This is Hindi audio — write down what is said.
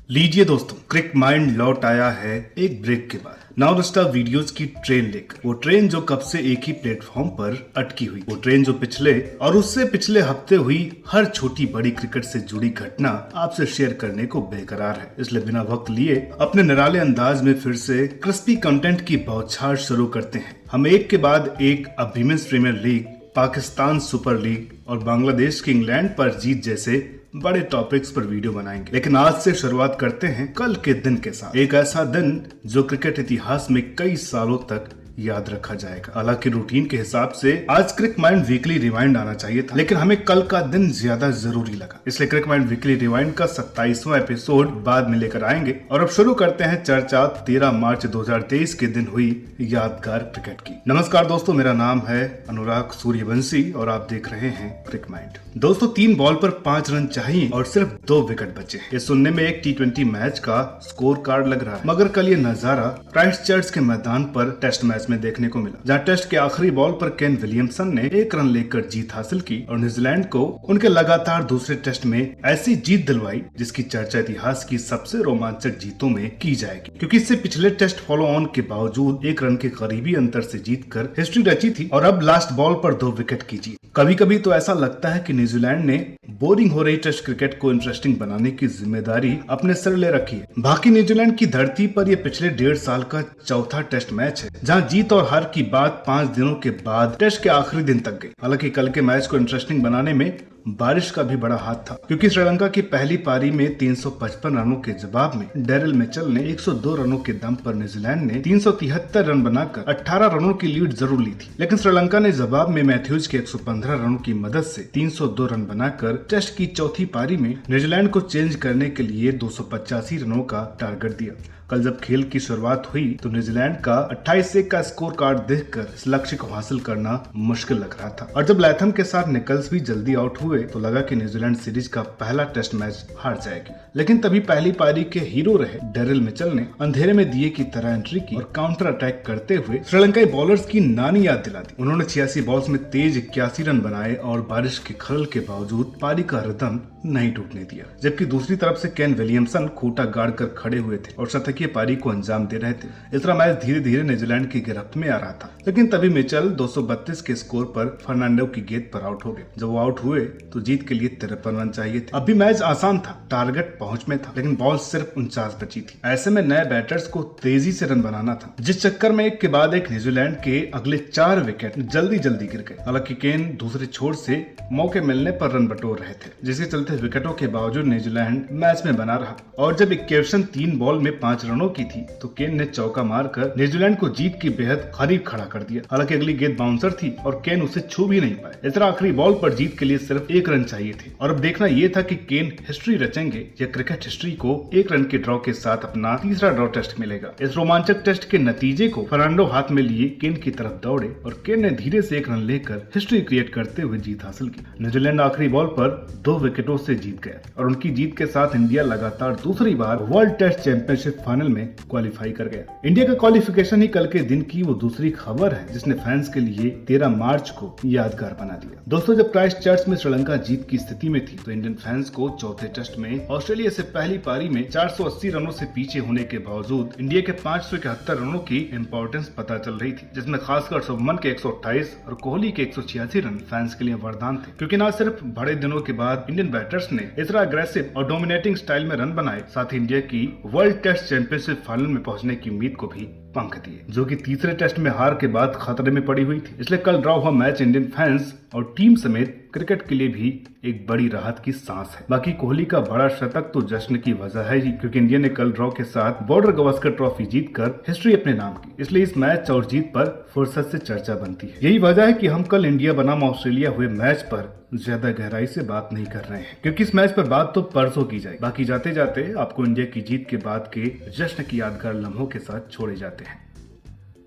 लीजिए दोस्तों, क्रिक माइंड लौट आया है एक ब्रेक के बाद नाउ स्टार वीडियोस की ट्रेन लेकर। वो ट्रेन जो कब से एक ही प्लेटफॉर्म पर अटकी हुई, वो ट्रेन जो पिछले और उससे पिछले हफ्ते हुई हर छोटी बड़ी क्रिकेट से जुड़ी घटना आपसे शेयर करने को बेकरार है। इसलिए बिना वक्त लिए अपने निराले अंदाज में फिर से क्रिस्पी कंटेंट की बौछार शुरू करते हैं। हम एक के बाद एक अब women's premier league, Pakistan super league और बांग्लादेश की इंग्लैंड पर जीत जैसे बड़े टॉपिक्स पर वीडियो बनाएंगे। लेकिन आज से शुरुआत करते हैं कल के दिन के साथ, एक ऐसा दिन जो क्रिकेट इतिहास में कई सालों तक याद रखा जाएगा। हालांकि रूटीन के हिसाब से आज क्रिक माइंड वीकली रिवाइंड आना चाहिए था, लेकिन हमें कल का दिन ज्यादा जरूरी लगा। इसलिए क्रिक माइंड वीकली रिवाइंड का 27वां एपिसोड बाद में लेकर आएंगे। और अब शुरू करते हैं चर्चा 13 मार्च 2023 के दिन हुई यादगार क्रिकेट की। नमस्कार दोस्तों, मेरा नाम है अनुराग सूर्यवंशी और आप देख रहे हैं क्रिक माइंड। दोस्तों, 3 बॉल पर 5 रन चाहिए और सिर्फ 2 विकेट बचे। ये सुनने में एक T20 मैच का स्कोर कार्ड लग रहा है, मगर कल ये नजारा क्राइस्टचर्च के मैदान पर टेस्ट मैच में देखने को मिला, जहां टेस्ट के आखिरी बॉल पर केन विलियमसन ने 1 रन लेकर जीत हासिल की और न्यूजीलैंड को उनके लगातार दूसरे टेस्ट में ऐसी जीत दिलवाई जिसकी चर्चा इतिहास की सबसे रोमांचक जीतों में की जाएगी। क्योंकि इससे पिछले टेस्ट फॉलो ऑन के बावजूद 1 रन के करीबी अंतर से जीतकर हिस्ट्री रची थी और अब लास्ट बॉल पर 2 विकेट की जीत। कभी कभी तो ऐसा लगता है कि न्यूजीलैंड ने बोरिंग हो रही टेस्ट क्रिकेट को इंटरेस्टिंग बनाने की जिम्मेदारी अपने सर ले रखी है। बाकी न्यूजीलैंड की धरती पर यह पिछले 1.5 साल का चौथा टेस्ट मैच है, जहां जीत और हार की बात 5 दिनों के बाद टेस्ट के आखिरी दिन तक गई। हालांकि कल के मैच को इंटरेस्टिंग बनाने में बारिश का भी बड़ा हाथ था, क्योंकि श्रीलंका की पहली पारी में 355 रनों के जवाब में डेरिल मिचेल ने 102 रनों के दम पर न्यूजीलैंड ने 373 रन बनाकर 18 रनों की लीड जरूर ली थी। लेकिन श्रीलंका ने जवाब में मैथ्यूज के 115 रनों की मदद से 302 रन बनाकर टेस्ट की चौथी पारी में न्यूजीलैंड को चेंज करने के लिए 285 रनों का टारगेट दिया। कल जब खेल की शुरुआत हुई तो न्यूजीलैंड का 28 का स्कोर कार्ड देखकर इस लक्ष्य को हासिल करना मुश्किल लग रहा था। और जब लैथम के साथ निकल्स भी जल्दी आउट हुए तो लगा कि न्यूजीलैंड सीरीज का पहला टेस्ट मैच हार जाएगी। लेकिन तभी पहली पारी के हीरो रहे डेरिल मिचेल ने अंधेरे में दिए की तरह एंट्री की और काउंटर अटैक करते हुए श्रीलंकाई बॉलर्स की नानी याद दिला दी। उन्होंने 86 बॉल्स में तेज 81 रन बनाए और बारिश के खलल के बावजूद पारी का रिदम नहीं टूटने दिया। जबकि दूसरी तरफ से केन विलियमसन खूंटा गाड़ कर खड़े हुए थे और शतकीय पारी को अंजाम दे रहे थे। इस तरह मैच धीरे धीरे न्यूजीलैंड की गिरफ्त में आ रहा था। लेकिन तभी मिचेल 232 के स्कोर पर फर्नांडो की गेंद पर आउट हो गए। जब वो आउट हुए तो जीत के लिए 53 रन चाहिए थे। अभी मैच आसान था, टारगेट पहुंच में था, लेकिन बॉल सिर्फ 49 बची थी। ऐसे में नए बैटर्स को तेजी से रन बनाना था, जिस चक्कर में एक के बाद एक न्यूजीलैंड के अगले 4 विकेट जल्दी जल्दी गिर गए। हालांकि केन दूसरे छोर से मौके मिलने पर रन बटोर रहे थे, जिसके चलते विकेटों के बावजूद न्यूजीलैंड मैच में बना रहा। और जब इक्वेशन 3 बॉल में 5 रनों की थी तो केन ने चौका मारकर न्यूजीलैंड को जीत की बेहद करीब खड़ा कर दिया। हालांकि अगली गेंद बाउंसर थी और केन उसे छू भी नहीं पाए। इस तरह आखिरी बॉल पर जीत के लिए सिर्फ 1 रन चाहिए थे। और अब देखना यह था कि केन हिस्ट्री रचेंगे या क्रिकेट हिस्ट्री को 1 रन के ड्रॉ के साथ अपना तीसरा ड्रॉ टेस्ट मिलेगा। इस रोमांचक टेस्ट के नतीजे को फर्नांडो हाथ में लिए केन की तरफ दौड़े और केन ने धीरे से 1 रन लेकर हिस्ट्री क्रिएट करते हुए जीत हासिल की। न्यूजीलैंड आखिरी बॉल पर 2 विकेटों से जीत गया और उनकी जीत के साथ इंडिया लगातार दूसरी बार वर्ल्ड टेस्ट चैंपियनशिप फाइनल में क्वालिफाई कर गया। इंडिया का क्वालिफिकेशन ही कल के दिन की वो दूसरी खबर है जिसने फैंस के लिए 13 मार्च को यादगार बना दिया। दोस्तों, जब क्राइस्टचर्च में श्रीलंका जीत की स्थिति में थी तो इंडियन फैंस को चौथे टेस्ट में ऑस्ट्रेलिया से पहली पारी में 480 रनों से पीछे होने के बावजूद इंडिया के 571 रनों की इंपॉर्टेंस पता चल रही थी, जिसमें खासकर शुभमन के 128 और कोहली के 186 रन फैंस के लिए वरदान थे। क्योंकि न सिर्फ बड़े दिनों के बाद इंडियन बैटर्स ने इस तरह अग्रेसिव और डोमिनेटिंग स्टाइल में रन बनाए, साथ ही इंडिया की वर्ल्ड टेस्ट चैंपियनशिप फाइनल में पहुंचने की उम्मीद को भी पंख दिए, जो कि तीसरे टेस्ट में हार के बाद खतरे में पड़ी हुई थी। इसलिए कल ड्रॉ हुआ मैच इंडियन फैंस और टीम समेत क्रिकेट के लिए भी एक बड़ी राहत की सांस है। बाकी कोहली का बड़ा शतक तो जश्न की वजह है ही, क्योंकि इंडिया ने कल ड्रॉ के साथ बॉर्डर गवास्कर ट्रॉफी जीतकर हिस्ट्री अपने नाम की। इसलिए इस मैच और जीत पर फुर्सत से चर्चा बनती है। यही वजह है कि हम कल इंडिया बनाम ऑस्ट्रेलिया हुए मैच पर ज्यादा गहराई से बात नहीं कर रहे हैं, क्योंकि इस मैच पर बात तो परसों की जाएगी। बाकी जाते जाते आपको इंडिया की जीत के बाद के जश्न की यादगार लम्हों के साथ छोड़े जाते हैं।